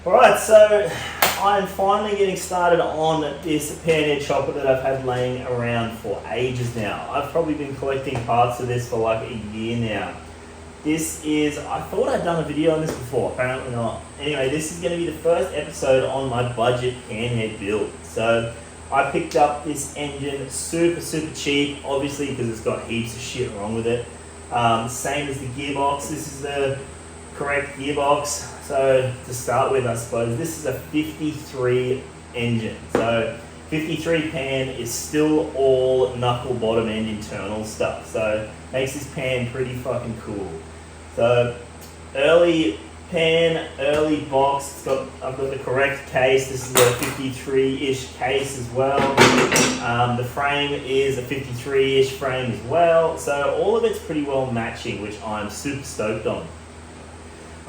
Alright, so I'm finally getting started on this panhead chopper that I've had laying around for ages now. I've probably been collecting parts of this for like a year now. I thought I'd done a video on this before, apparently not. Anyway, this is going to be the first episode on my budget panhead build. So I picked up this engine super cheap, obviously because it's got heaps of shit wrong with it. Same as the gearbox, this is the correct gearbox. So to start with, I suppose, this is a 53 engine. So 53 pan is still all knuckle bottom end internal stuff. So makes this pan pretty fucking cool. So early pan, early box, I've got the correct case. This is a 53-ish case as well. The frame is a 53-ish frame as well. So all of it's pretty well matching, which I'm super stoked on.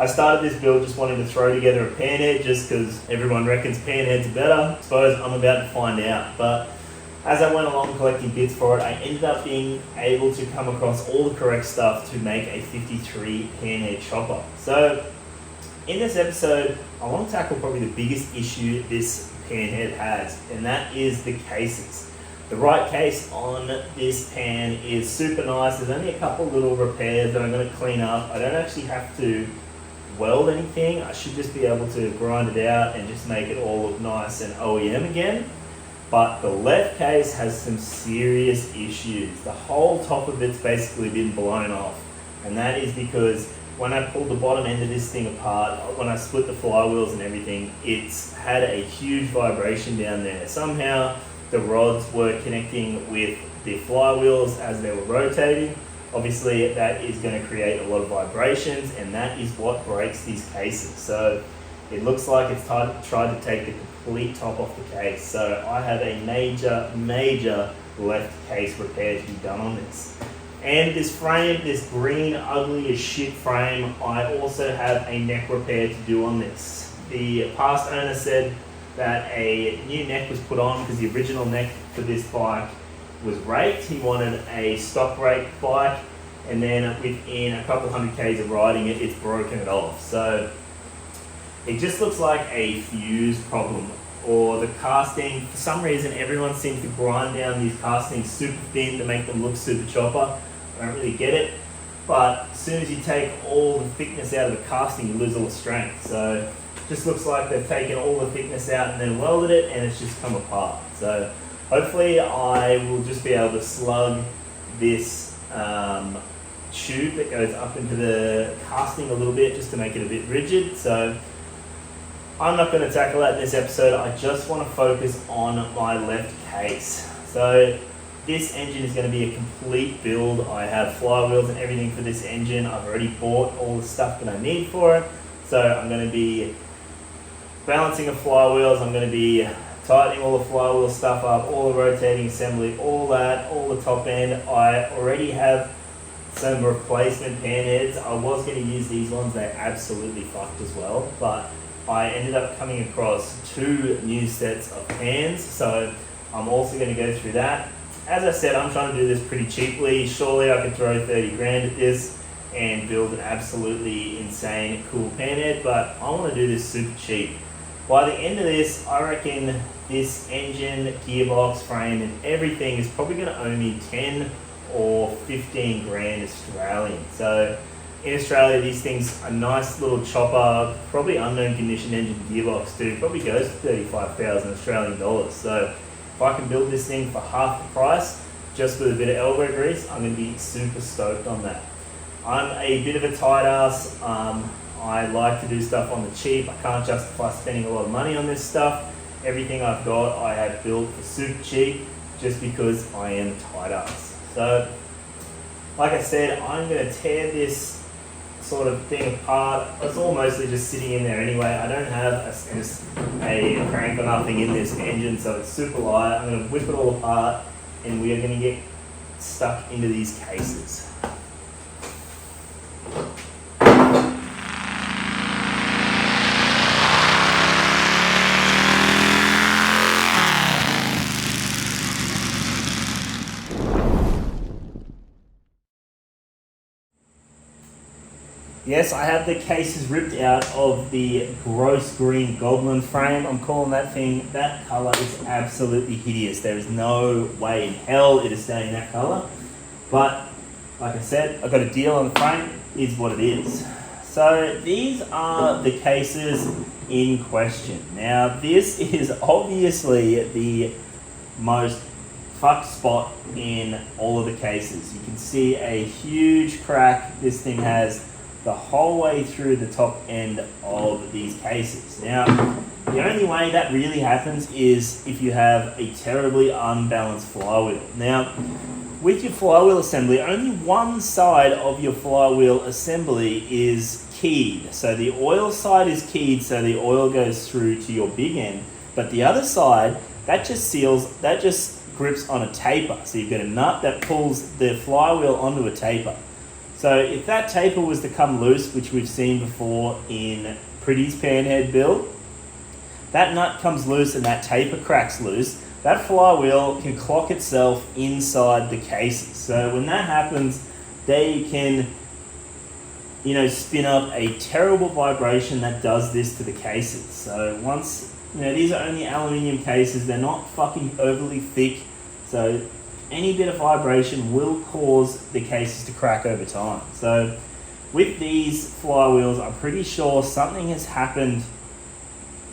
I started this build just wanting to throw together a panhead just because everyone reckons panheads are better. I suppose I'm about to find out. But as I went along collecting bits for it, I ended up being able to come across all the correct stuff to make a 53 panhead chopper. So in this episode, I want to tackle probably the biggest issue this panhead has, and that is the cases. The right case on this pan is super nice. There's only a couple little repairs that I'm going to clean up. I don't actually have to weld anything. I should just be able to grind it out and just make it all look nice and OEM again. But the left case has some serious issues. The whole top of it's basically been blown off, and that is because when I pulled the bottom end of this thing apart, when I split the flywheels and everything, it's had a huge vibration down there. Somehow the rods were connecting with the flywheels as they were rotating. Obviously that is going to create a lot of vibrations, and that is what breaks these cases. So it looks like it's tried to take the complete top off the case. So I have a major left case repair to be done on this. And this frame, this green ugly as shit frame, I also have a neck repair to do on this. The past owner said that a new neck was put on because the original neck for this bike was raked. He wanted a stock rake bike, and then within a couple hundred k's of riding it, it's broken it off. So it just looks like a fuse problem, or the casting. For some reason, everyone seems to grind down these castings super thin to make them look super chopper. I don't really get it, but as soon as you take all the thickness out of the casting, you lose all the strength. So it just looks like they've taken all the thickness out and then welded it, and it's just come apart. So hopefully I will just be able to slug this tube that goes up into the casting a little bit just to make it a bit rigid. So I'm not going to tackle that in this episode. I just want to focus on my left case. So this engine is going to be a complete build. I have flywheels and everything for this engine. I've already bought all the stuff that I need for it. So I'm going to be balancing the flywheels. I'm going to be tightening all the flywheel stuff up, all the rotating assembly, all that, all the top end. I already have some replacement pan heads. I was going to use these ones. They absolutely fucked as well, but I ended up coming across 2 new sets of pans, so I'm also going to go through that. As I said, I'm trying to do this pretty cheaply. Surely I could throw 30 grand at this and build an absolutely insane cool pan head, but I want to do this super cheap. By the end of this, I reckon this engine, gearbox, frame and everything is probably going to owe me 10 or 15 grand Australian. So in Australia, these things, a nice little chopper, probably unknown condition engine gearbox too, probably goes for 35,000 Australian dollars. So if I can build this thing for half the price, just with a bit of elbow grease, I'm going to be super stoked on that. I'm a bit of a tight ass. I like to do stuff on the cheap. I can't justify spending a lot of money on this stuff. Everything I've got, I have built for super cheap, just because I am a tight ass. So, like I said, I'm going to tear this sort of thing apart. It's all mostly just sitting in there anyway. I don't have a crank or nothing in this engine, so it's super light. I'm going to whip it all apart, and we are going to get stuck into these cases. Yes, I have the cases ripped out of the gross green goblin frame. I'm calling that thing, that colour is absolutely hideous. There is no way in hell it is staying that colour. But, like I said, I got a deal on the frame, is what it is. So these are the cases in question. Now this is obviously the most fucked spot in all of the cases. You can see a huge crack this thing has the whole way through the top end of these cases. Now, the only way that really happens is if you have a terribly unbalanced flywheel. Now, with your flywheel assembly, only one side of your flywheel assembly is keyed. So the oil side is keyed, so the oil goes through to your big end. But the other side, that just grips on a taper. So you've got a nut that pulls the flywheel onto a taper. So if that taper was to come loose, which we've seen before in Pretty's panhead build, that nut comes loose and that taper cracks loose, that flywheel can clock itself inside the cases. So when that happens, they can, spin up a terrible vibration that does this to the cases. So once, these are only aluminium cases, they're not fucking overly thick. So any bit of vibration will cause the cases to crack over time. So with these flywheels, I'm pretty sure something has happened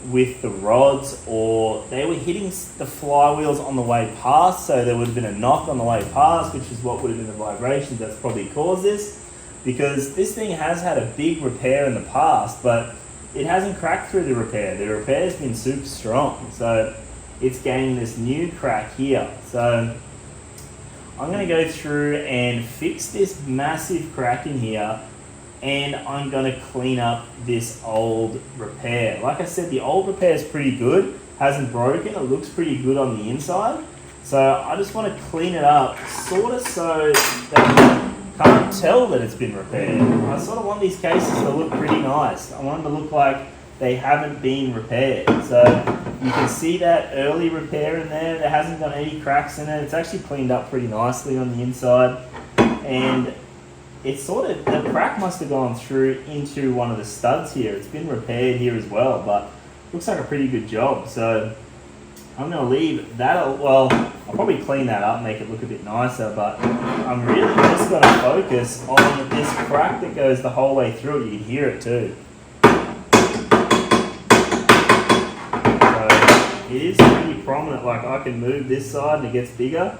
with the rods, or they were hitting the flywheels on the way past, so there would have been a knock on the way past, which is what would have been the vibrations that's probably caused this, because this thing has had a big repair in the past, but it hasn't cracked through the repair. The repair's been super strong, so it's gained this new crack here. So I'm going to go through and fix this massive crack in here, and I'm going to clean up this old repair. Like I said, the old repair is pretty good, hasn't broken, it looks pretty good on the inside. So I just want to clean it up, sort of so that you can't tell that it's been repaired. I sort of want these cases to look pretty nice. I want them to look like they haven't been repaired. So you can see that early repair in there. There hasn't got any cracks in it. It's actually cleaned up pretty nicely on the inside. And it's sort of, the crack must have gone through into one of the studs here. It's been repaired here as well, but looks like a pretty good job. So I'm going to leave that, well, I'll probably clean that up, make it look a bit nicer, but I'm really just going to focus on this crack that goes the whole way through it. You can hear it too. It is pretty prominent, like I can move this side and it gets bigger.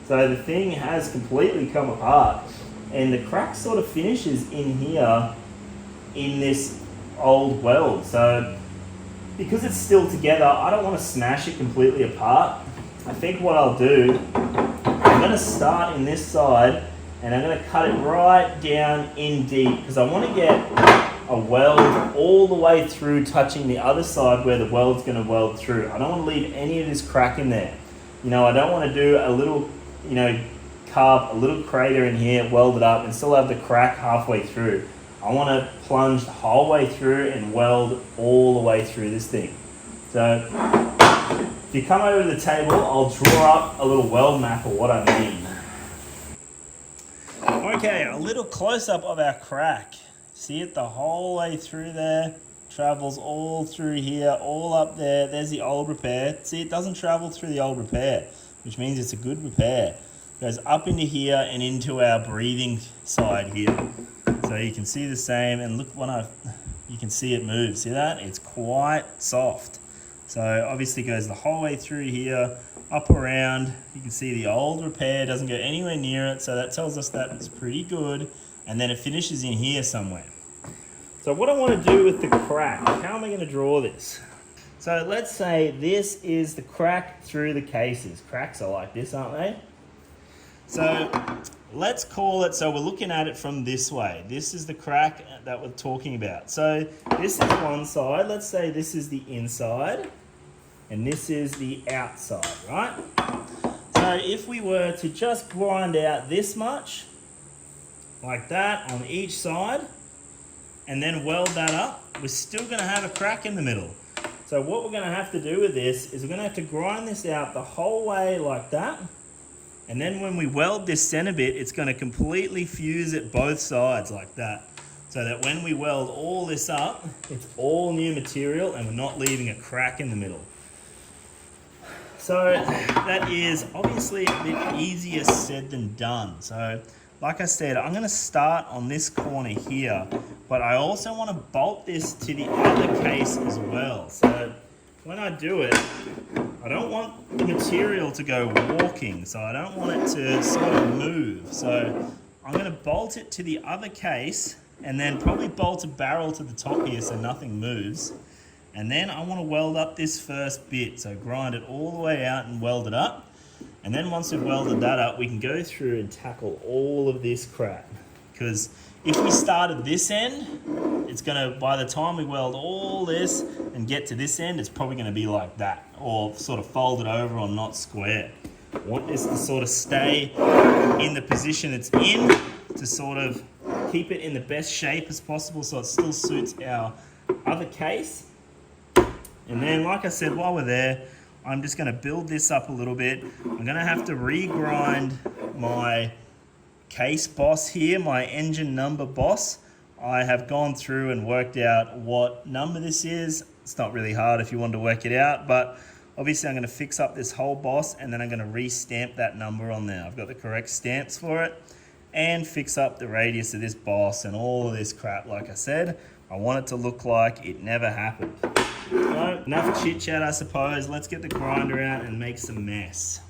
So the thing has completely come apart, and the crack sort of finishes in here in this old weld. So because it's still together, I don't want to smash it completely apart. I think what I'll do, I'm going to start in this side and I'm going to cut it right down in deep, because I want to get a weld all the way through, touching the other side where the weld's going to weld through. I don't want to leave any of this crack in there. I don't want to do a little, carve a little crater in here, weld it up and still have the crack halfway through. I want to plunge the whole way through and weld all the way through this thing. So if you come over to the table, I'll draw up a little weld map of what I mean. Okay, a little close-up of our crack. See it the whole way through there, travels all through here, all up there. There's the old repair. See, it doesn't travel through the old repair, which means it's a good repair. It goes up into here and into our breathing side here. So you can see the same, and look you can see it move. See that? It's quite soft. So obviously goes the whole way through here, up around. You can see the old repair doesn't go anywhere near it, so that tells us that it's pretty good. And then it finishes in here somewhere. So what I want to do with the crack, how am I going to draw this? So let's say this is the crack through the cases. Cracks are like this, aren't they? So let's call it, so we're looking at it from this way. This is the crack that we're talking about. So this is one side. Let's say this is the inside and this is the outside, right? So if we were to just grind out this much, like that on each side, and then weld that up, we're still going to have a crack in the middle. So what we're going to have to do with this is we're going to have to grind this out the whole way like that, and then when we weld this center bit, it's going to completely fuse at both sides like that. so that when we weld all this up, it's all new material and we're not leaving a crack in the middle. So that is obviously a bit easier said than done. So like I said, I'm going to start on this corner here, but I also want to bolt this to the other case as well. So when I do it, I don't want the material to go walking, so I don't want it to sort of move. So I'm going to bolt it to the other case and then probably bolt a barrel to the top here so nothing moves. And then I want to weld up this first bit. So grind it all the way out and weld it up. And then once we've welded that up, we can go through and tackle all of this crap. Because if we start at this end, it's going to, by the time we weld all this and get to this end, it's probably going to be like that, or sort of folded over or not square. I want this to sort of stay in the position it's in, to sort of keep it in the best shape as possible so it still suits our other case. And then, like I said, while we're there, I'm just going to build this up a little bit. I'm going to have to regrind my case boss here, my engine number boss. I have gone through and worked out what number this is. It's not really hard if you want to work it out, but obviously I'm going to fix up this whole boss and then I'm going to re-stamp that number on there. I've got the correct stamps for it, and fix up the radius of this boss and all of this crap. Like I said, I want it to look like it never happened. So, enough chit chat, I suppose. Let's get the grinder out and make some mess.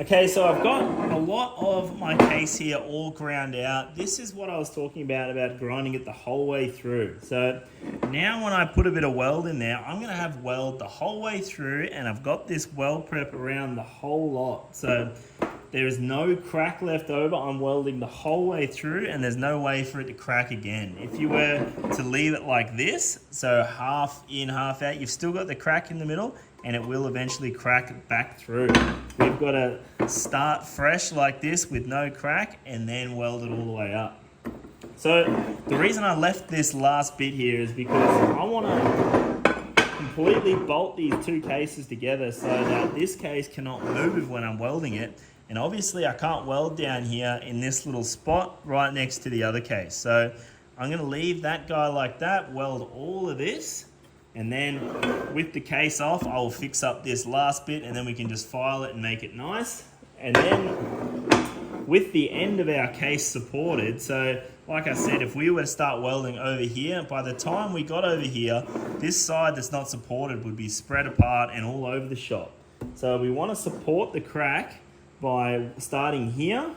Okay, so I've got a lot of my case here all ground out. This is what I was talking about grinding it the whole way through. So now when I put a bit of weld in there, I'm going to have weld the whole way through, and I've got this weld prep around the whole lot. So there is no crack left over. I'm welding the whole way through, and there's no way for it to crack again. If you were to leave it like this, so half in, half out, you've still got the crack in the middle, and it will eventually crack back through. We've got to start fresh like this with no crack and then weld it all the way up. So the reason I left this last bit here is because I want to completely bolt these two cases together so that this case cannot move when I'm welding it. And obviously I can't weld down here in this little spot right next to the other case. So I'm going to leave that guy like that, weld all of this, and then with the case off, I'll fix up this last bit and then we can just file it and make it nice. And then with the end of our case supported, so like I said, if we were to start welding over here, by the time we got over here, this side that's not supported would be spread apart and all over the shop. So we want to support the crack by starting here,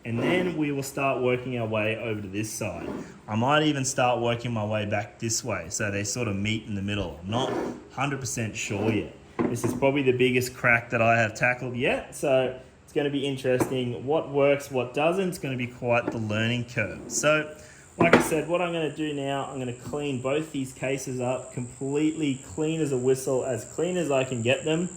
and then we will start working our way over to this side. I might even start working my way back this way so they sort of meet in the middle. I'm not 100% sure yet. This is probably the biggest crack that I have tackled yet, so it's going to be interesting. What works, what doesn't, it's going to be quite the learning curve. So like I said, what I'm going to do now, I'm going to clean both these cases up completely clean as a whistle, as clean as I can get them,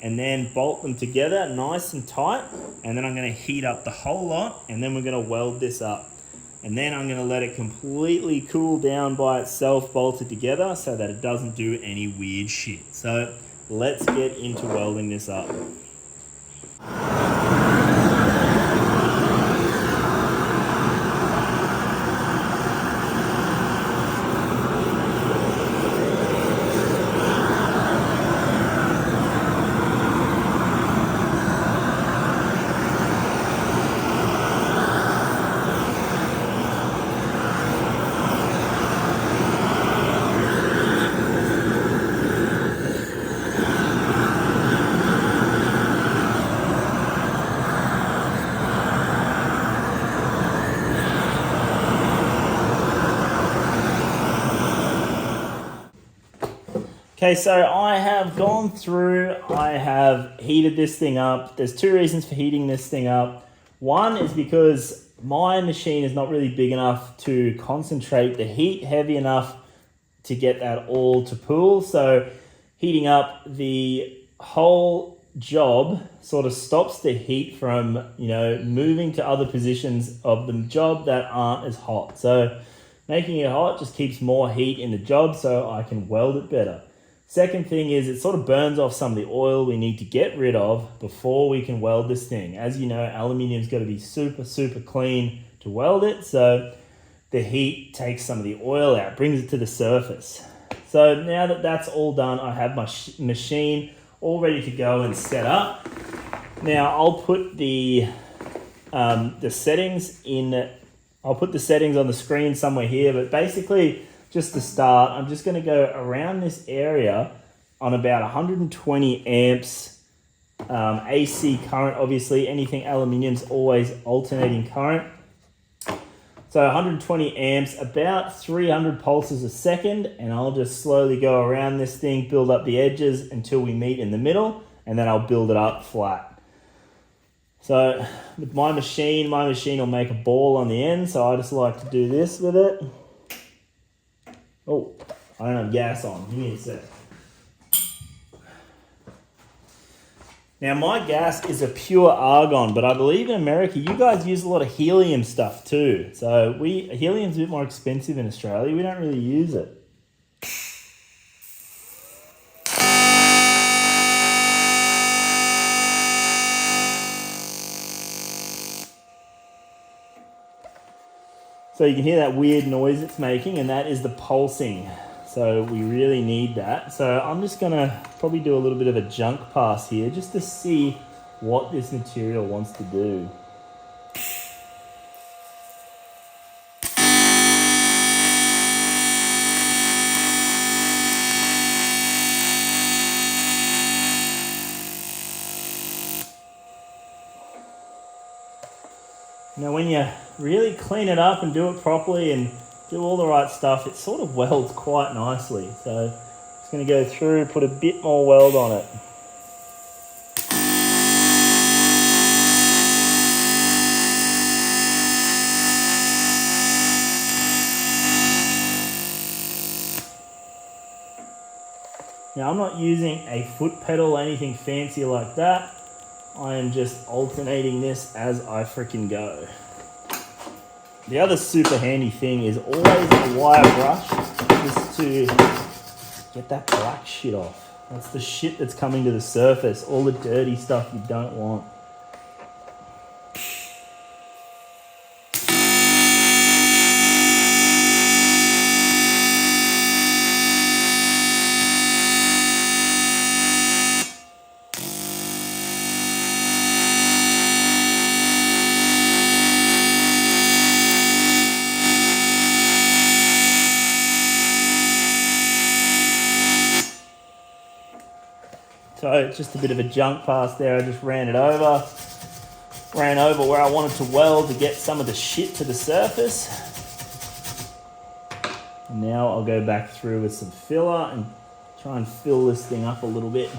and then bolt them together nice and tight, and then I'm going to heat up the whole lot, and then we're going to weld this up. And then I'm going to let it completely cool down by itself, bolted together, so that it doesn't do any weird shit. So let's get into welding this up. Okay, so I have gone through, I have heated this thing up. There's two reasons for heating this thing up. One is because my machine is not really big enough to concentrate the heat heavy enough to get that all to pool. So heating up the whole job sort of stops the heat from, moving to other positions of the job that aren't as hot. So making it hot just keeps more heat in the job so I can weld it better. Second thing is it sort of burns off some of the oil we need to get rid of before we can weld this thing. As you know, aluminium's got to be super, super clean to weld it. So the heat takes some of the oil out, brings it to the surface. So now that that's all done, I have my machine all ready to go and set up. Now I'll put the settings in. I'll put the settings on the screen somewhere here, but basically, just to start, I'm just going to go around this area on about 120 amps AC current. Obviously, anything aluminium is always alternating current. So 120 amps, about 300 pulses a second, and I'll just slowly go around this thing, build up the edges until we meet in the middle, and then I'll build it up flat. So with my machine will make a ball on the end, so I just like to do this with it. Oh, I don't have gas on. Give me a sec. Now my gas is a pure argon, but I believe in America you guys use a lot of helium stuff too. So helium's a bit more expensive in Australia. We don't really use it. So you can hear that weird noise it's making, and that is the pulsing. So we really need that. So I'm just gonna probably do a little bit of a junk pass here just to see what this material wants to do. Now when you really clean it up and do it properly and do all the right stuff, it sort of welds quite nicely. So I'm just going to go through, put a bit more weld on it. Now I'm not using a foot pedal or anything fancy like that. I am just alternating this as I freaking go. The other super handy thing is always a wire brush just to get that black shit off. That's the shit that's coming to the surface, all the dirty stuff you don't want. So just a bit of a junk pass there. I just ran over where I wanted to weld to get some of the shit to the surface. And now I'll go back through with some filler and try and fill this thing up a little bit.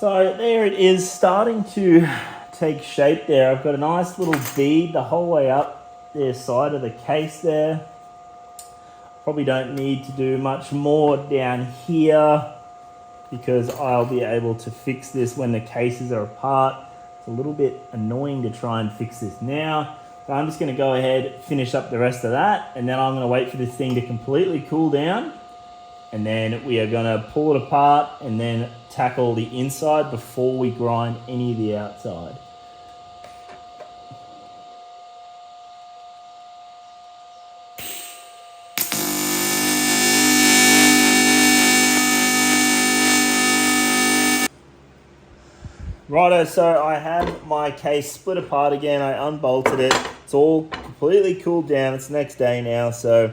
So there it is, starting to take shape there. I've got a nice little bead the whole way up the side of the case there. Probably don't need to do much more down here because I'll be able to fix this when the cases are apart. It's a little bit annoying to try and fix this now. So I'm just going to go ahead, finish up the rest of that, and then I'm going to wait for this thing to completely cool down. And then we are going to pull it apart and then tackle the inside before we grind any of the outside. Righto, so I have my case split apart again. I unbolted it. It's all completely cooled down. It's the next day now, so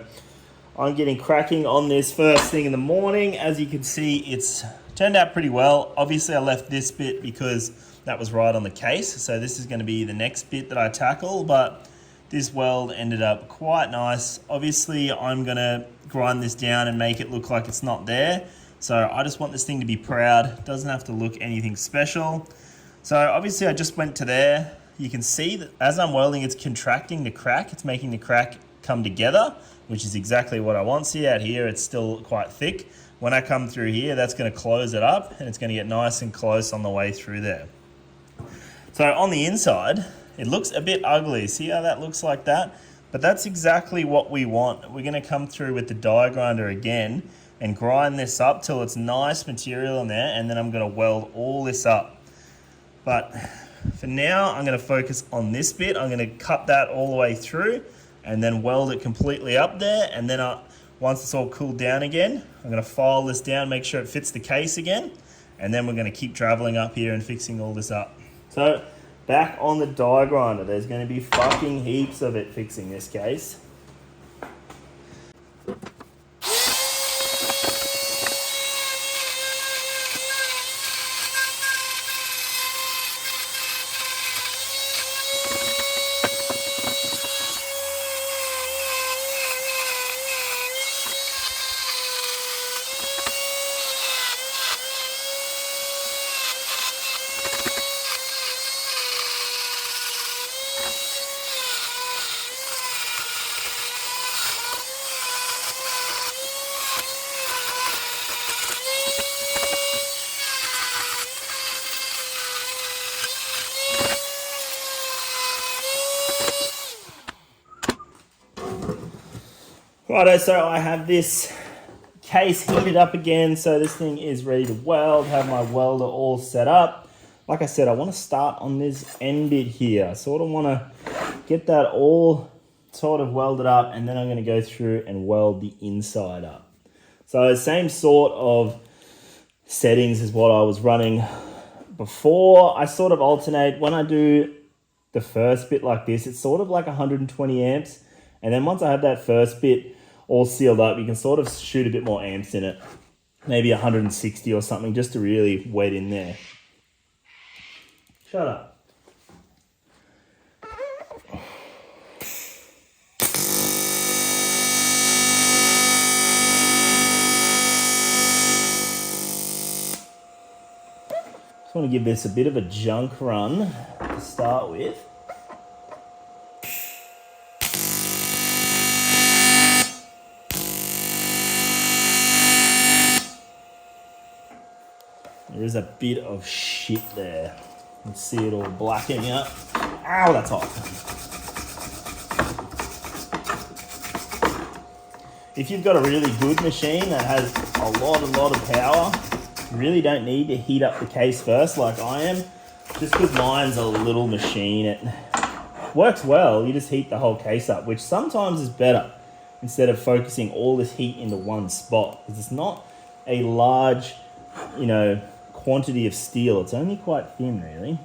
I'm getting cracking on this first thing in the morning. As you can see, it's turned out pretty well. Obviously, I left this bit because that was right on the case, so this is going to be the next bit that I tackle, but this weld ended up quite nice. Obviously, I'm going to grind this down and make it look like it's not there. So I just want this thing to be proud. It doesn't have to look anything special. So obviously I just went to there. You can see that as I'm welding, it's contracting the crack. It's making the crack come together, which is exactly what I want. See out here, it's still quite thick. When I come through here, that's going to close it up and it's going to get nice and close on the way through there. So on the inside, it looks a bit ugly. See how that looks like that? But that's exactly what we want. We're going to come through with the die grinder again and grind this up till it's nice material in there, and then I'm going to weld all this up. But for now, I'm going to focus on this bit. I'm going to cut that all the way through and then weld it completely up there. And then once it's all cooled down again, I'm going to file this down, make sure it fits the case again. And then we're going to keep traveling up here and fixing all this up. So back on the die grinder, there's going to be fucking heaps of it fixing this case. Righto, so I have this case heated up again, so this thing is ready to weld, have my welder all set up. Like I said, I want to start on this end bit here. I sort of want to get that all sort of welded up, and then I'm going to go through and weld the inside up. So same sort of settings as what I was running before. I sort of alternate. When I do the first bit like this, it's sort of like 120 amps. And then once I have that first bit all sealed up, you can sort of shoot a bit more amps in it. Maybe 160 or something, just to really wet in there. Shut up. Just want to give this a bit of a junk run to start with. There is a bit of shit there. You can see it all blackening up. Ow, that's hot. If you've got a really good machine that has a lot of power, you really don't need to heat up the case first like I am. Just because mine's a little machine, it works well. You just heat the whole case up, which sometimes is better instead of focusing all this heat into one spot, because it's not a large, quantity of steel. It's only quite thin, really.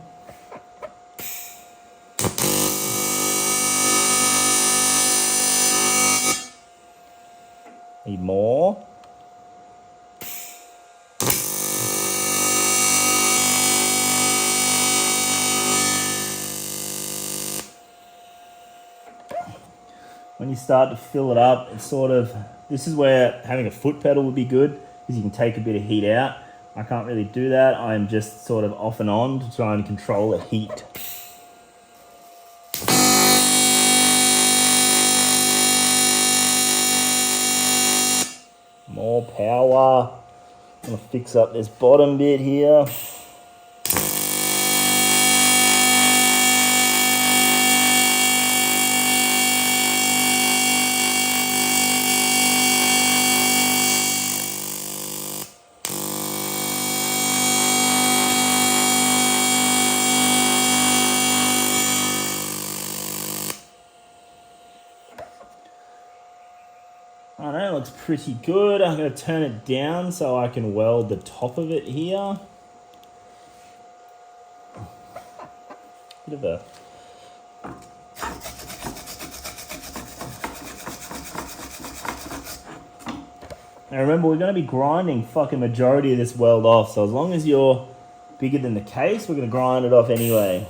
Need more. When you start to fill it up, it's sort of, this is where having a foot pedal would be good, because you can take a bit of heat out. I can't really do that. I'm just sort of off and on to try and control the heat. More power. I'm gonna fix up this bottom bit here. I know, it looks pretty good. I'm going to turn it down so I can weld the top of it here. Bit of a... Now remember, we're going to be grinding fucking majority of this weld off, so as long as you're bigger than the case, we're going to grind it off anyway.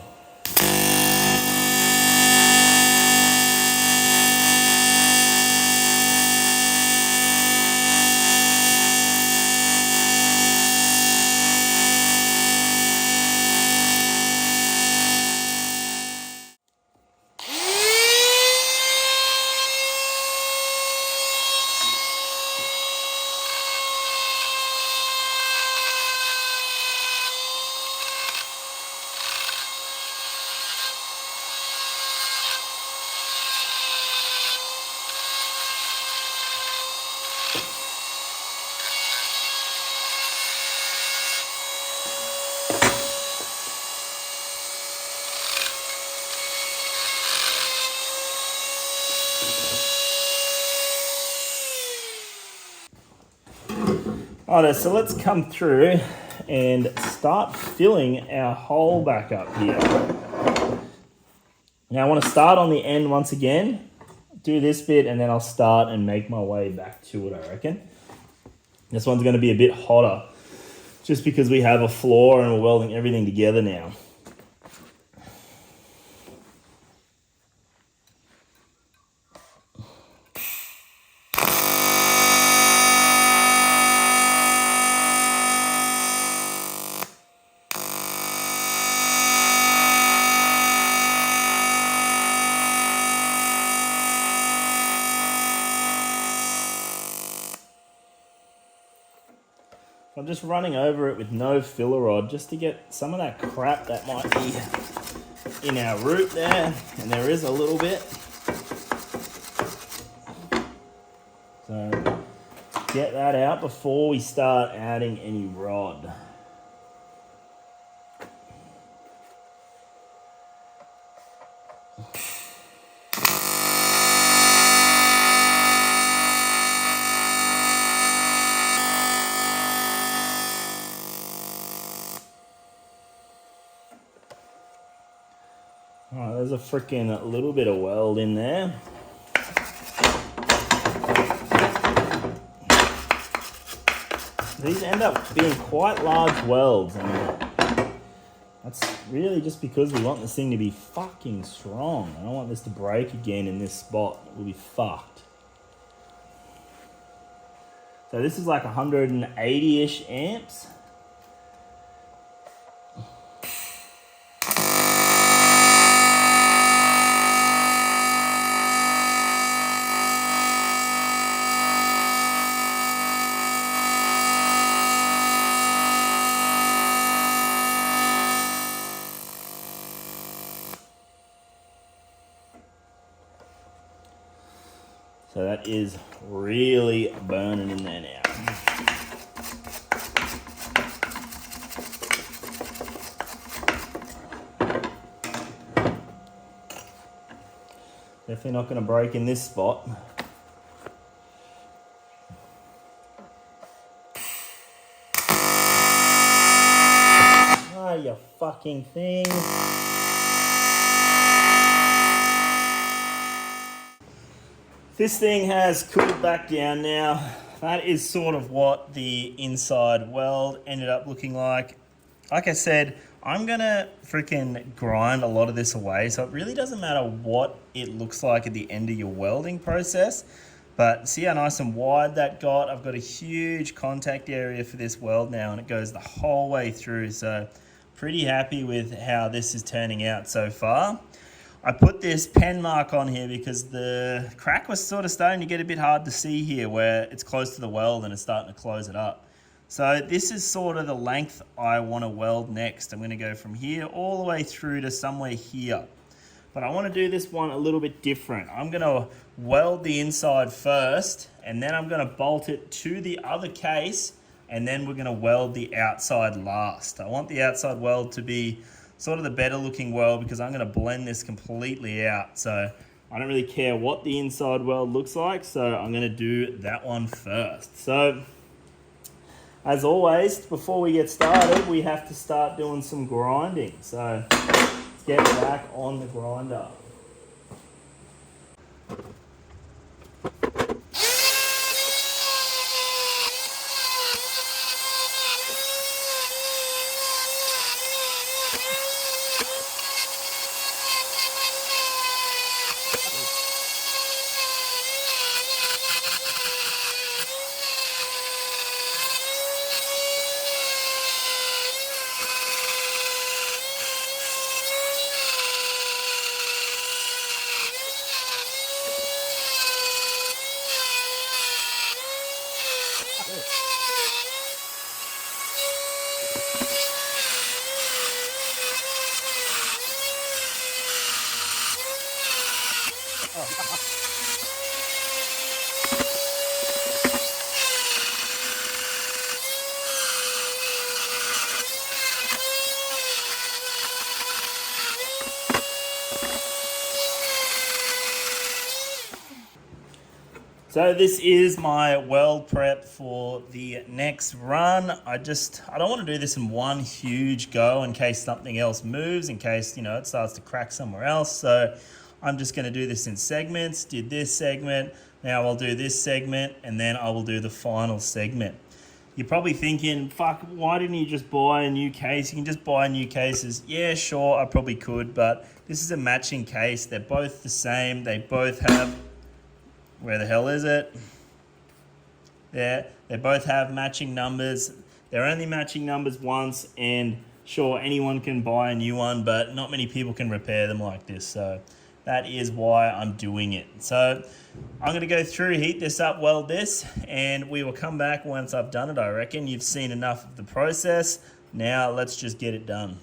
Alright, so let's come through and start filling our hole back up here. Now I want to start on the end once again, do this bit, and then I'll start and make my way back to it, I reckon. This one's going to be a bit hotter, just because we have a floor and we're welding everything together now. I'm just running over it with no filler rod just to get some of that crap that might be in our root there, and there is a little bit. So get that out before we start adding any rod. Alright, there's a freaking little bit of weld in there. These end up being quite large welds, and that's really just because we want this thing to be fucking strong. I don't want this to break again in this spot. We'll be fucked. So this is like 180-ish amps. So that is really burning in there now. Definitely not going to break in this spot. Oh, you fucking thing. This thing has cooled back down now. That is sort of what the inside weld ended up looking like. Like I said, I'm gonna freaking grind a lot of this away, so it really doesn't matter what it looks like at the end of your welding process. But see how nice and wide that got? I've got a huge contact area for this weld now, and it goes the whole way through. So pretty happy with how this is turning out so far. I put this pen mark on here because the crack was sort of starting to get a bit hard to see here where it's close to the weld and it's starting to close it up. So this is sort of the length I want to weld next. I'm going to go from here all the way through to somewhere here. But I want to do this one a little bit different. I'm going to weld the inside first, and then I'm going to bolt it to the other case, and then we're going to weld the outside last. I want the outside weld to be sort of the better looking weld because I'm going to blend this completely out. So I don't really care what the inside weld looks like, so I'm going to do that one first. So as always, before we get started, we have to start doing some grinding. So let's get back on the grinder. So this is my weld prep for the next run. I don't want to do this in one huge go in case something else moves, in case, it starts to crack somewhere else. So I'm just going to do this in segments. Did this segment, now I'll do this segment, and then I will do the final segment. You're probably thinking, fuck, why didn't you just buy a new case? You can just buy new cases. Yeah, sure, I probably could, but this is a matching case. They're both the same. They both have... Where the hell is it? There. They both have matching numbers. They're only matching numbers once, and sure, anyone can buy a new one, but not many people can repair them like this. So that is why I'm doing it. So I'm going to go through, heat this up, weld this, and we will come back once I've done it, I reckon. You've seen enough of the process. Now let's just get it done.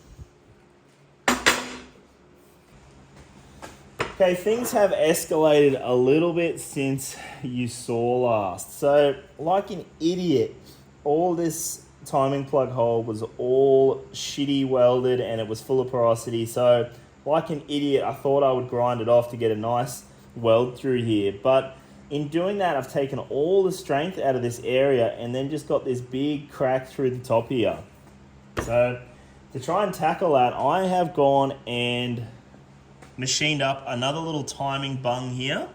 Okay, things have escalated a little bit since you saw last. So, like an idiot, all this timing plug hole was all shitty welded and it was full of porosity. So, like an idiot, I thought I would grind it off to get a nice weld through here. But in doing that, I've taken all the strength out of this area and then just got this big crack through the top here. So, to try and tackle that, I have gone and machined up another little timing bung here.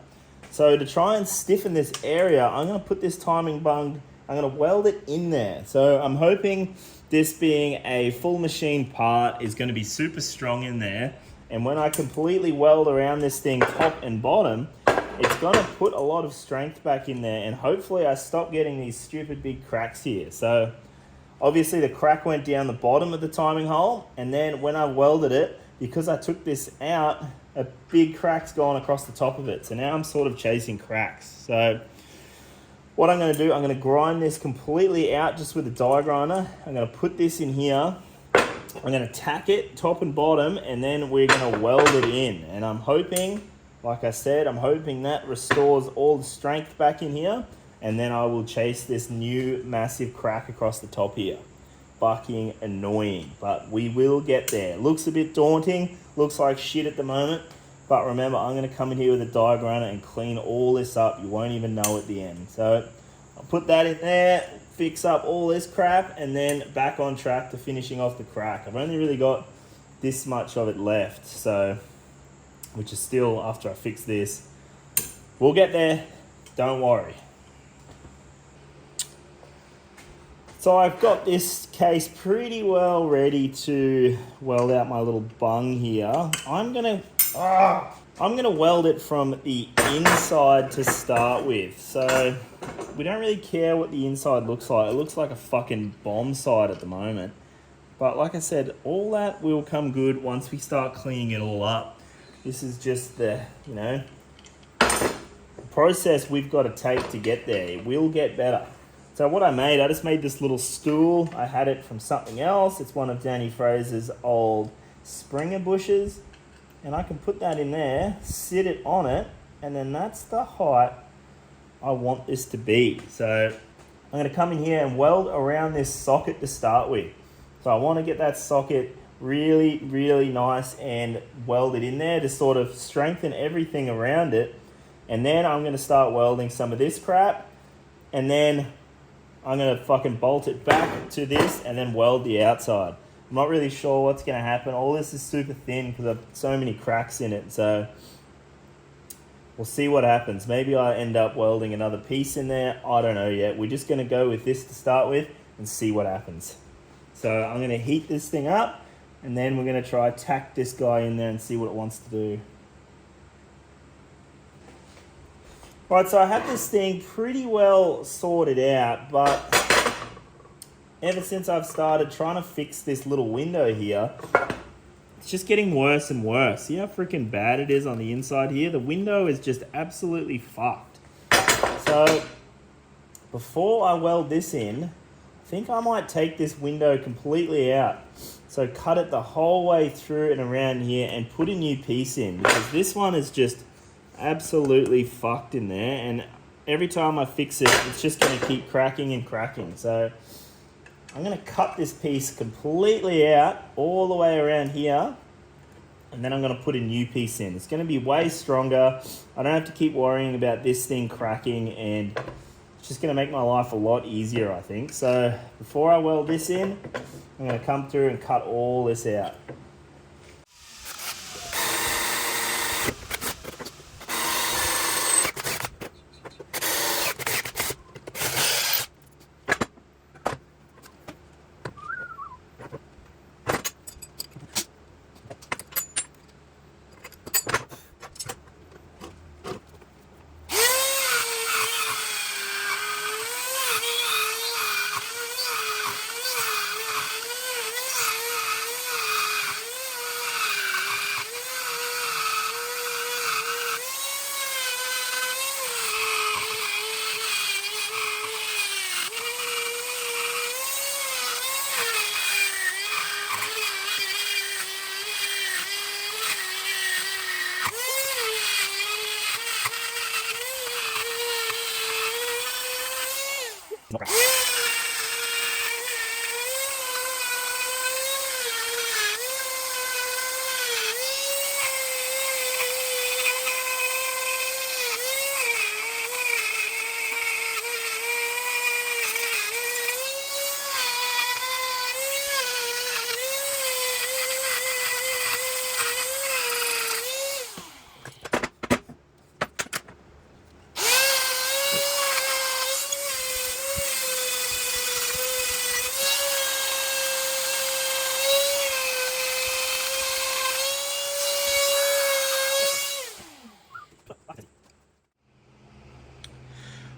So to try and stiffen this area, I'm going to put this timing bung, I'm going to weld it in there. So I'm hoping this being a full machine part is going to be super strong in there. And when I completely weld around this thing top and bottom, it's going to put a lot of strength back in there. And hopefully I stop getting these stupid big cracks here. So obviously the crack went down the bottom of the timing hole. And then when I welded it, because I took this out, a big crack's gone across the top of it. So now I'm sort of chasing cracks. So what I'm going to do, I'm going to grind this completely out just with a die grinder. I'm going to put this in here. I'm going to tack it top and bottom, and then we're going to weld it in. And I'm hoping, like I said, I'm hoping that restores all the strength back in here. And then I will chase this new massive crack across the top here. Fucking annoying, but we will get there. Looks a bit daunting, looks like shit at the moment, but remember, I'm going to come in here with a die grinder and clean all this up. You won't even know at the end. So I'll put that in there, fix up all this crap, and then back on track to finishing off the crack. I've only really got this much of it left, so, which is still after I fix this. We'll get there, don't worry. So I've got this case pretty well ready to weld out my little bung here. I'm going to I'm going to weld it from the inside to start with. So we don't really care what the inside looks like. It looks like a fucking bomb site at the moment. But like I said, all that will come good once we start cleaning it all up. This is just the, process we've got to take to get there. It will get better. So what I just made this little stool. I had it from something else. It's one of Danny Fraser's old Springer bushes. And I can put that in there, sit it on it, and then that's the height I want this to be. So I'm going to come in here and weld around this socket to start with. So I want to get that socket really, really nice and weld it in there to sort of strengthen everything around it. And then I'm going to start welding some of this crap. And then I'm going to fucking bolt it back to this and then weld the outside. I'm not really sure what's going to happen. All this is super thin because I've so many cracks in it. So we'll see what happens. Maybe I end up welding another piece in there. I don't know yet. We're just going to go with this to start with and see what happens. So I'm going to heat this thing up and then we're going to try tack this guy in there and see what it wants to do. Right, so I have this thing pretty well sorted out, but ever since I've started trying to fix this little window here, it's just getting worse and worse. See how freaking bad it is on the inside here? The window is just absolutely fucked. So before I weld this in, I think I might take this window completely out. So cut it the whole way through and around here and put a new piece in, because this one is just absolutely fucked in there. And every time I fix it, it's just going to keep cracking and cracking. So I'm going to cut this piece completely out all the way around here, and then I'm going to put a new piece in. It's going to be way stronger. I don't have to keep worrying about this thing cracking, and it's just going to make my life a lot easier, I think. So before I weld this in, I'm going to come through and cut all this out.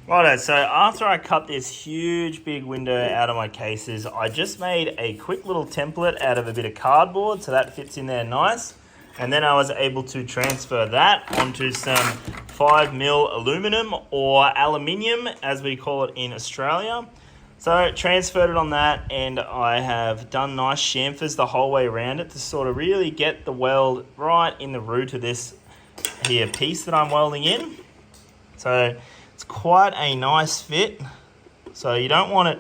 Righto, so after I cut this huge big window out of my cases, I just made a quick little template out of a bit of cardboard, so that fits in there nice. And then I was able to transfer that onto some 5mm aluminum or aluminium, as we call it in Australia. So transferred it on that, and I have done nice chamfers the whole way around it to sort of really get the weld right in the root of this here piece that I'm welding in. So it's quite a nice fit. So you don't want it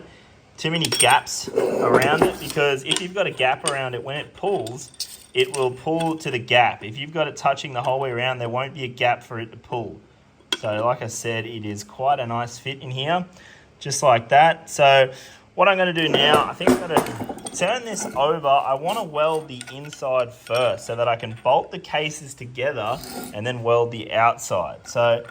too many gaps around it, because if you've got a gap around it, when it pulls, it will pull to the gap. If you've got it touching the whole way around, there won't be a gap for it to pull. So like I said, it is quite a nice fit in here, just like that. So what I'm going to do now, I think I'm going to turn this over. I want to weld the inside first so that I can bolt the cases together and then weld the outside. So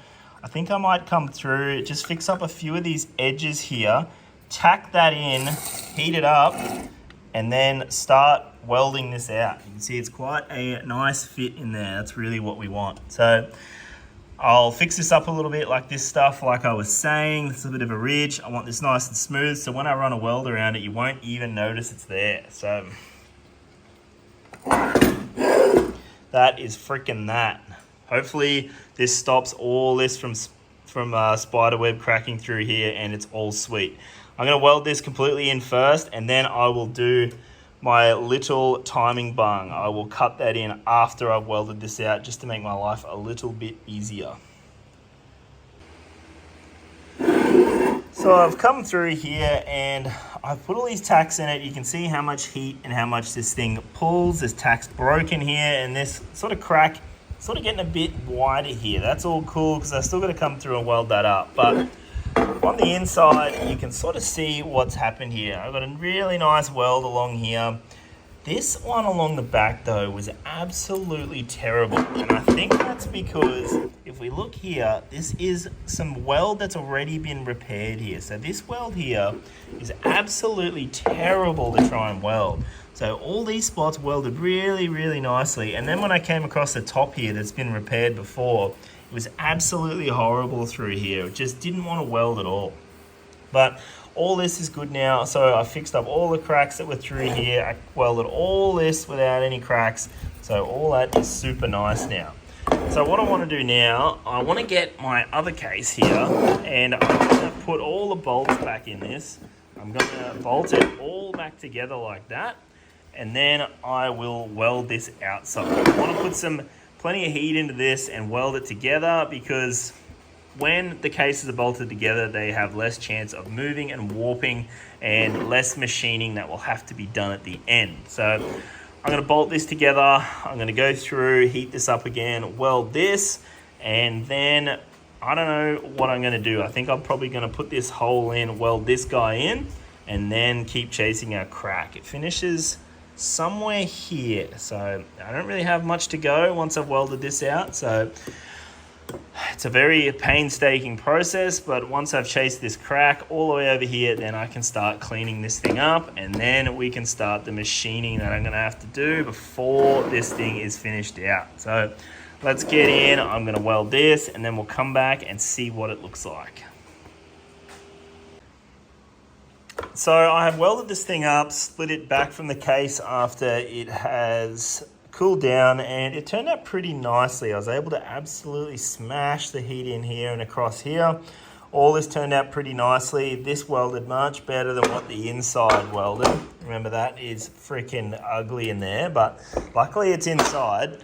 I think I might come through, just fix up a few of these edges here, tack that in, heat it up, and then start welding this out. You can see it's quite a nice fit in there. That's really what we want. So I'll fix this up a little bit like this stuff, like I was saying. It's a bit of a ridge. I want this nice and smooth, so when I run a weld around it, you won't even notice it's there. So that is freaking that. Hopefully this stops all this from spider web cracking through here, and it's all sweet. I'm going to weld this completely in first, and then I will do my little timing bung. I will cut that in after I've welded this out, just to make my life a little bit easier. So I've come through here and I've put all these tacks in it. You can see how much heat and how much this thing pulls. This tack's broken here, and this sort of crack sort of getting a bit wider here. That's all cool because I've still got to come through and weld that up. But on the inside, you can sort of see what's happened here. I've got a really nice weld along here. This one along the back, though, was absolutely terrible. And I think that's because if we look here, this is some weld that's already been repaired here. So this weld here is absolutely terrible to try and weld. So all these spots welded really, really nicely. And then when I came across the top here that's been repaired before, it was absolutely horrible through here. It just didn't want to weld at all. But all this is good now. So I fixed up all the cracks that were through here. I welded all this without any cracks. So all that is super nice now. So what I want to do now, I want to get my other case here, and I'm going to put all the bolts back in this. I'm going to bolt it all back together like that. And then I will weld this outside. I want to put plenty of heat into this and weld it together, because when the cases are bolted together, they have less chance of moving and warping and less machining that will have to be done at the end. So I'm going to bolt this together. I'm going to go through, heat this up again, weld this, and then I don't know what I'm going to do. I think I'm probably going to put this hole in, weld this guy in, and then keep chasing our crack. It finishes somewhere here. So I don't really have much to go once I've welded this out. So it's a very painstaking process, but once I've chased this crack all the way over here, then I can start cleaning this thing up, and then we can start the machining that I'm going to have to do before this thing is finished out. So let's get in. I'm going to weld this, and then we'll come back and see what it looks like. So I have welded this thing up, slid it back from the case after it has cooled down, and it turned out pretty nicely. I was able to absolutely smash the heat in here and across here. All this turned out pretty nicely. This welded much better than what the inside welded. Remember, that is freaking ugly in there, but luckily it's inside.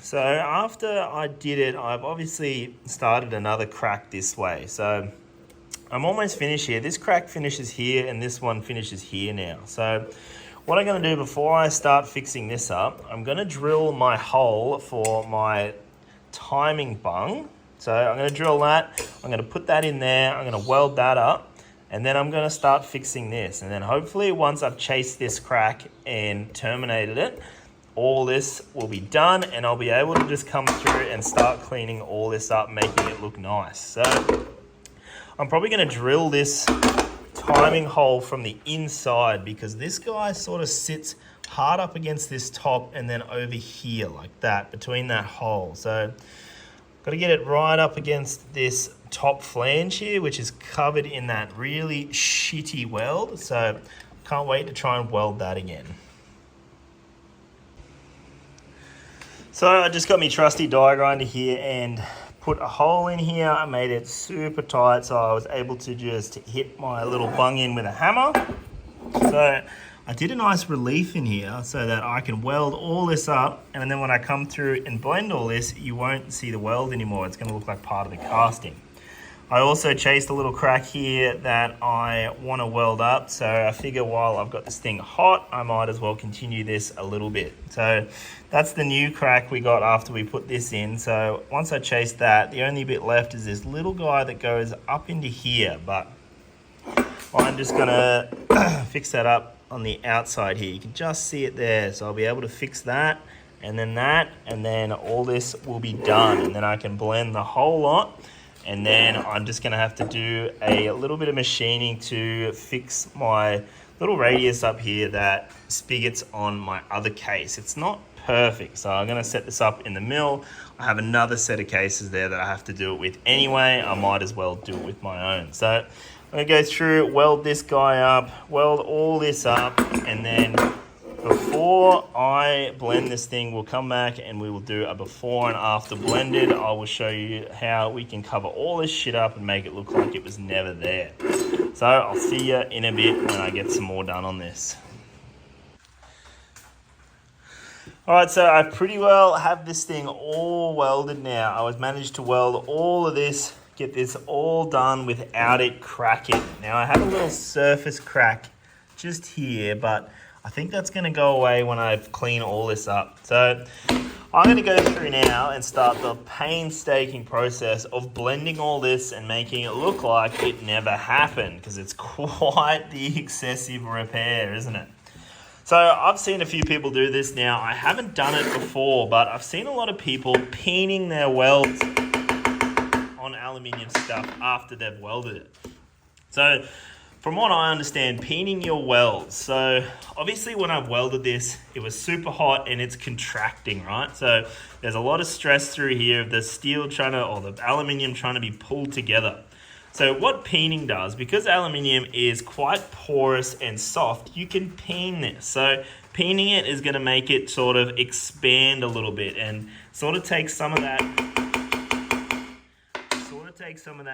So after I did it, I've obviously started another crack this way. So I'm almost finished here. This crack finishes here, and this one finishes here now. So what I'm going to do before I start fixing this up, I'm going to drill my hole for my timing bung. So I'm going to drill that. I'm going to put that in there. I'm going to weld that up, and then I'm going to start fixing this. And then hopefully once I've chased this crack and terminated it, all this will be done, and I'll be able to just come through and start cleaning all this up, making it look nice. So I'm probably going to drill this timing hole from the inside, because this guy sort of sits hard up against this top and then over here like that, between that hole. So got to get it right up against this top flange here, which is covered in that really shitty weld. So can't wait to try and weld that again. So I just got my trusty die grinder here and put a hole in here. I made it super tight, so I was able to just hit my little bung in with a hammer. So I did a nice relief in here so that I can weld all this up, and then when I come through and blend all this, you won't see the weld anymore. It's going to look like part of the casting. I also chased a little crack here that I want to weld up, so I figure while I've got this thing hot, I might as well continue this a little bit. So that's the new crack we got after we put this in. So once I chased that, the only bit left is this little guy that goes up into here, but I'm just gonna fix that up on the outside here. You can just see it there, so I'll be able to fix that, and then all this will be done, and then I can blend the whole lot. And then I'm just going to have to do a little bit of machining to fix my little radius up here that spigot's on my other case. It's not perfect, so I'm gonna set this up in the mill. I have another set of cases there that I have to do it with anyway. I might as well do it with my own. So I'm gonna go through, weld this guy up, weld all this up, and then before I blend this thing, we'll come back and we will do a before and after blended. I will show you how we can cover all this shit up and make it look like it was never there. So I'll see you in a bit when I get some more done on this. Alright, so I pretty well have this thing all welded now. I was managed to weld all of this, get this all done without it cracking. Now I have a little surface crack just here, but I think that's going to go away when I clean all this up. So I'm going to go through now and start the painstaking process of blending all this and making it look like it never happened, because it's quite the excessive repair, isn't it? So I've seen a few people do this now. I haven't done it before, but I've seen a lot of people peening their welds on aluminium stuff after they've welded it. So from what I understand, peening your welds. So obviously when I've welded this, it was super hot and it's contracting, right? So there's a lot of stress through here of the steel or the aluminium trying to be pulled together. So what peening does, because aluminium is quite porous and soft, you can peen this. So peening it is going to make it sort of expand a little bit and sort of take some of that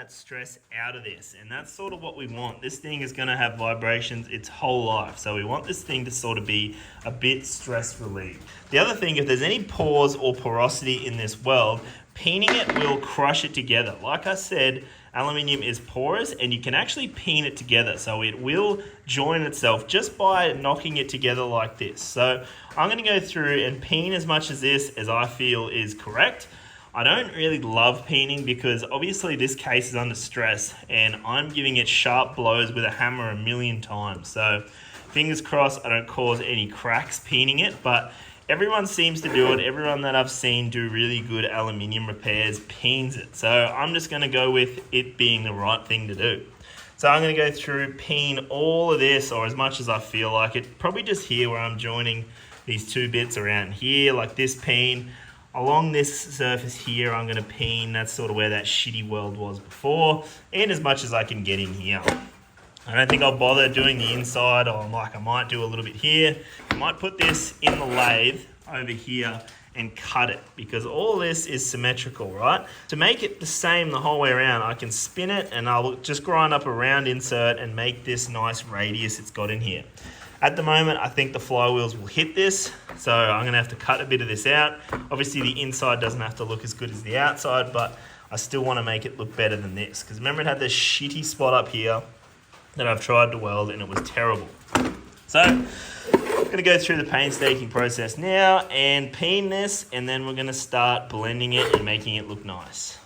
stress out of this. And that's sort of what we want. This thing is going to have vibrations its whole life. So we want this thing to sort of be a bit stress relieved. The other thing, if there's any pores or porosity in this weld, peening it will crush it together. Like I said, aluminium is porous and you can actually peen it together. So it will join itself just by knocking it together like this. So I'm going to go through and peen as much as this as I feel is correct. I don't really love peening because obviously this case is under stress and I'm giving it sharp blows with a hammer 1,000,000 times. So fingers crossed I don't cause any cracks peening it, but everyone seems to do it. Everyone that I've seen do really good aluminium repairs peens it. So I'm just going to go with it being the right thing to do. So I'm going to go through, peen all of this, or as much as I feel like it. Probably just here where I'm joining these two bits around here, like this peen. Along this surface here, I'm going to peen. That's sort of where that shitty weld was before. And as much as I can get in here. I don't think I'll bother doing the inside, or I might do a little bit here. I might put this in the lathe over here and cut it, because all this is symmetrical, right? To make it the same the whole way around, I can spin it and I'll just grind up a round insert and make this nice radius it's got in here. At the moment, I think the flywheels will hit this, so I'm gonna have to cut a bit of this out. Obviously the inside doesn't have to look as good as the outside, but I still wanna make it look better than this, because remember it had this shitty spot up here that I've tried to weld and it was terrible. So I'm going to go through the painstaking process now and peen this, and then we're going to start blending it and making it look nice.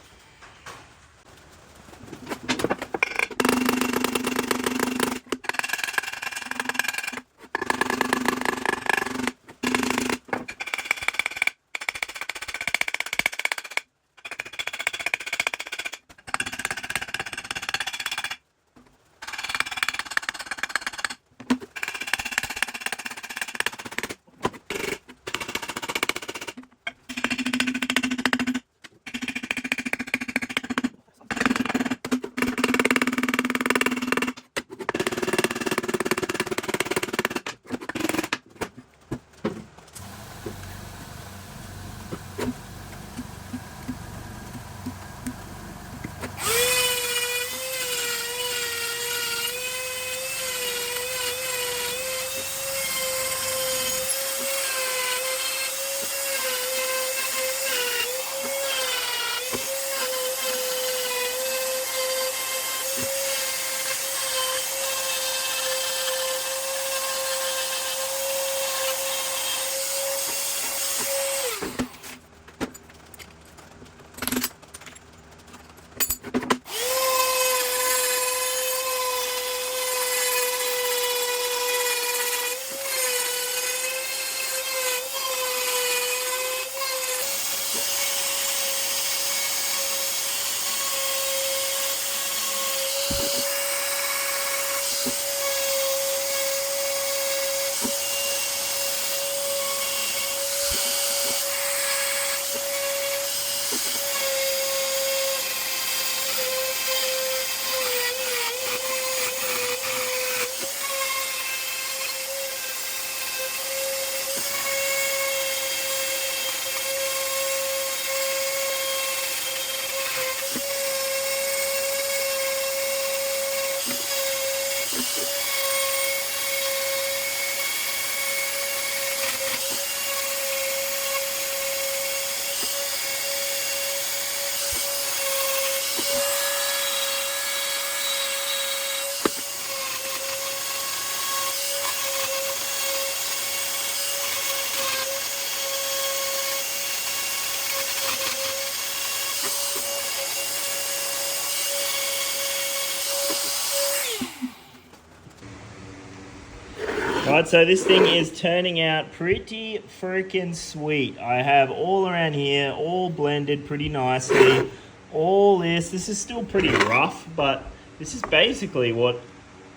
Right, so this thing is turning out pretty freaking sweet. I have all around here, all blended pretty nicely. All this is still pretty rough, but this is basically what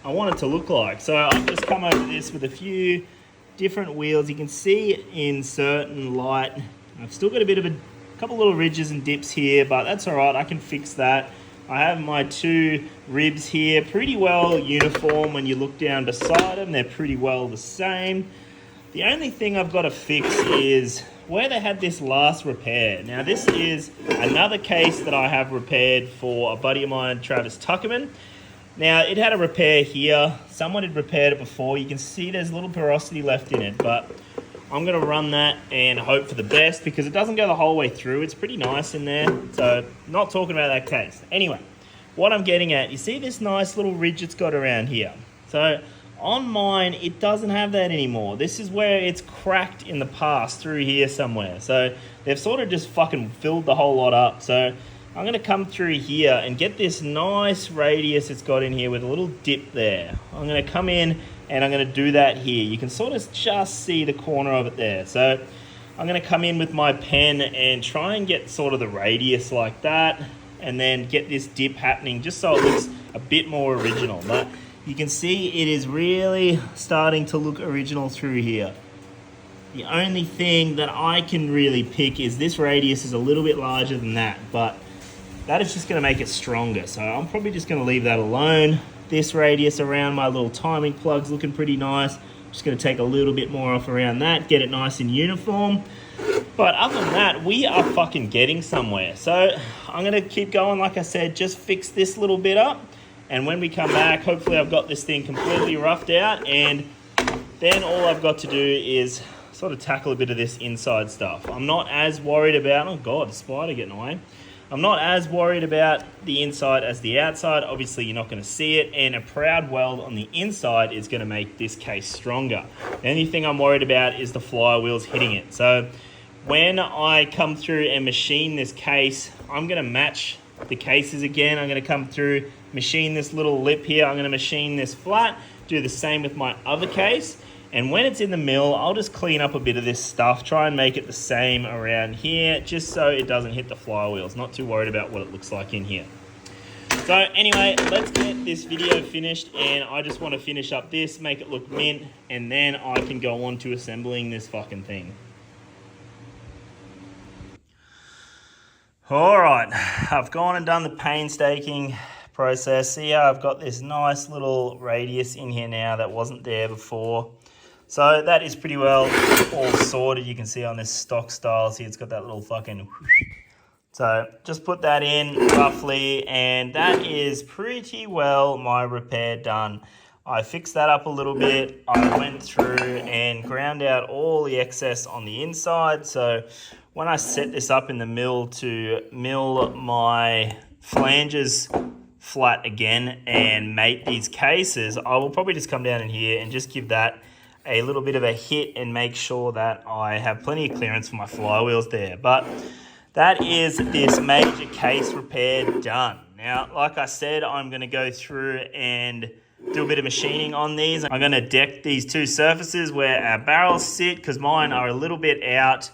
I want it to look like. So I've just come over this with a few different wheels. You can see in certain light, I've still got a bit of a couple little ridges and dips here, but that's all right, I can fix that. I have my two ribs here, pretty well uniform. When you look down beside them, they're pretty well the same. The only thing I've got to fix is where they had this last repair. Now this is another case that I have repaired for a buddy of mine, Travis Tuckerman. Now it had a repair here. Someone had repaired it before. You can see there's a little porosity left in it, but I'm going to run that and hope for the best because it doesn't go the whole way through. It's pretty nice in there. So not talking about that case. Anyway, what I'm getting at, you see this nice little ridge it's got around here. So on mine, it doesn't have that anymore. This is where it's cracked in the past through here somewhere. So they've sort of just fucking filled the whole lot up. So I'm going to come through here and get this nice radius it's got in here with a little dip there. I'm going to come in and I'm going to do that here. You can sort of just see the corner of it there. So I'm going to come in with my pen and try and get sort of the radius like that and then get this dip happening just so it looks a bit more original. But you can see it is really starting to look original through here. The only thing that I can really pick is this radius is a little bit larger than that, but that is just going to make it stronger. So I'm probably just going to leave that alone. This radius around my little timing plug's looking pretty nice. Just going to take a little bit more off around that, get it nice and uniform. But other than that, we are fucking getting somewhere. So I'm going to keep going, like I said, just fix this little bit up. And when we come back, hopefully I've got this thing completely roughed out. And then all I've got to do is sort of tackle a bit of this inside stuff. I'm not as worried about, oh God, the spider getting away. I'm not as worried about the inside as the outside. Obviously, you're not going to see it, and a proud weld on the inside is going to make this case stronger. The only thing I'm worried about is the flywheels hitting it. So when I come through and machine this case, I'm going to match the cases again. I'm going to come through, machine this little lip here. I'm going to machine this flat, do the same with my other case. And when it's in the mill, I'll just clean up a bit of this stuff, try and make it the same around here, just so it doesn't hit the flywheels. Not too worried about what it looks like in here. So anyway, let's get this video finished, and I just want to finish up this, make it look mint, and then I can go on to assembling this fucking thing. All right, I've gone and done the painstaking process. See how I've got this nice little radius in here now that wasn't there before. So that is pretty well all sorted. You can see on this stock style, see it's got that little fucking whoosh. So just put that in roughly, and that is pretty well my repair done. I fixed that up a little bit. I went through and ground out all the excess on the inside. So when I set this up in the mill to mill my flanges flat again and mate these cases, I will probably just come down in here and just give that a little bit of a hit and make sure that I have plenty of clearance for my flywheels there. But that is this major case repair done. Now, like I said, I'm going to go through and do a bit of machining on these. I'm going to deck these two surfaces where our barrels sit because mine are a little bit out.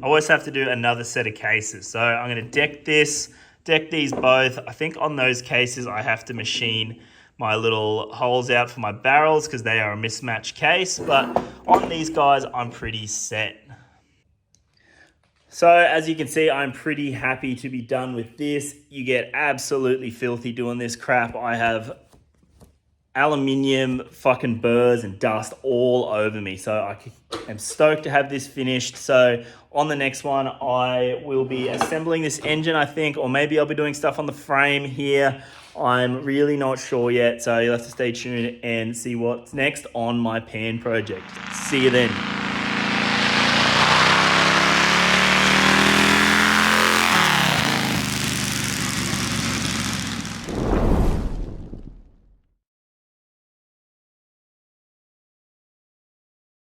I always have to do another set of cases. So I'm going to deck these both. I think on those cases I have to machine my little holes out for my barrels because they are a mismatched case, but on these guys I'm pretty set. So as you can see, I'm pretty happy to be done with this. You get absolutely filthy doing this crap. I have aluminium fucking burrs and dust all over me, so I am stoked to have this finished. So on the next one I will be assembling this engine, I think, or maybe I'll be doing stuff on the frame here. I'm really not sure yet, so you'll have to stay tuned and see what's next on my pan project. See you then.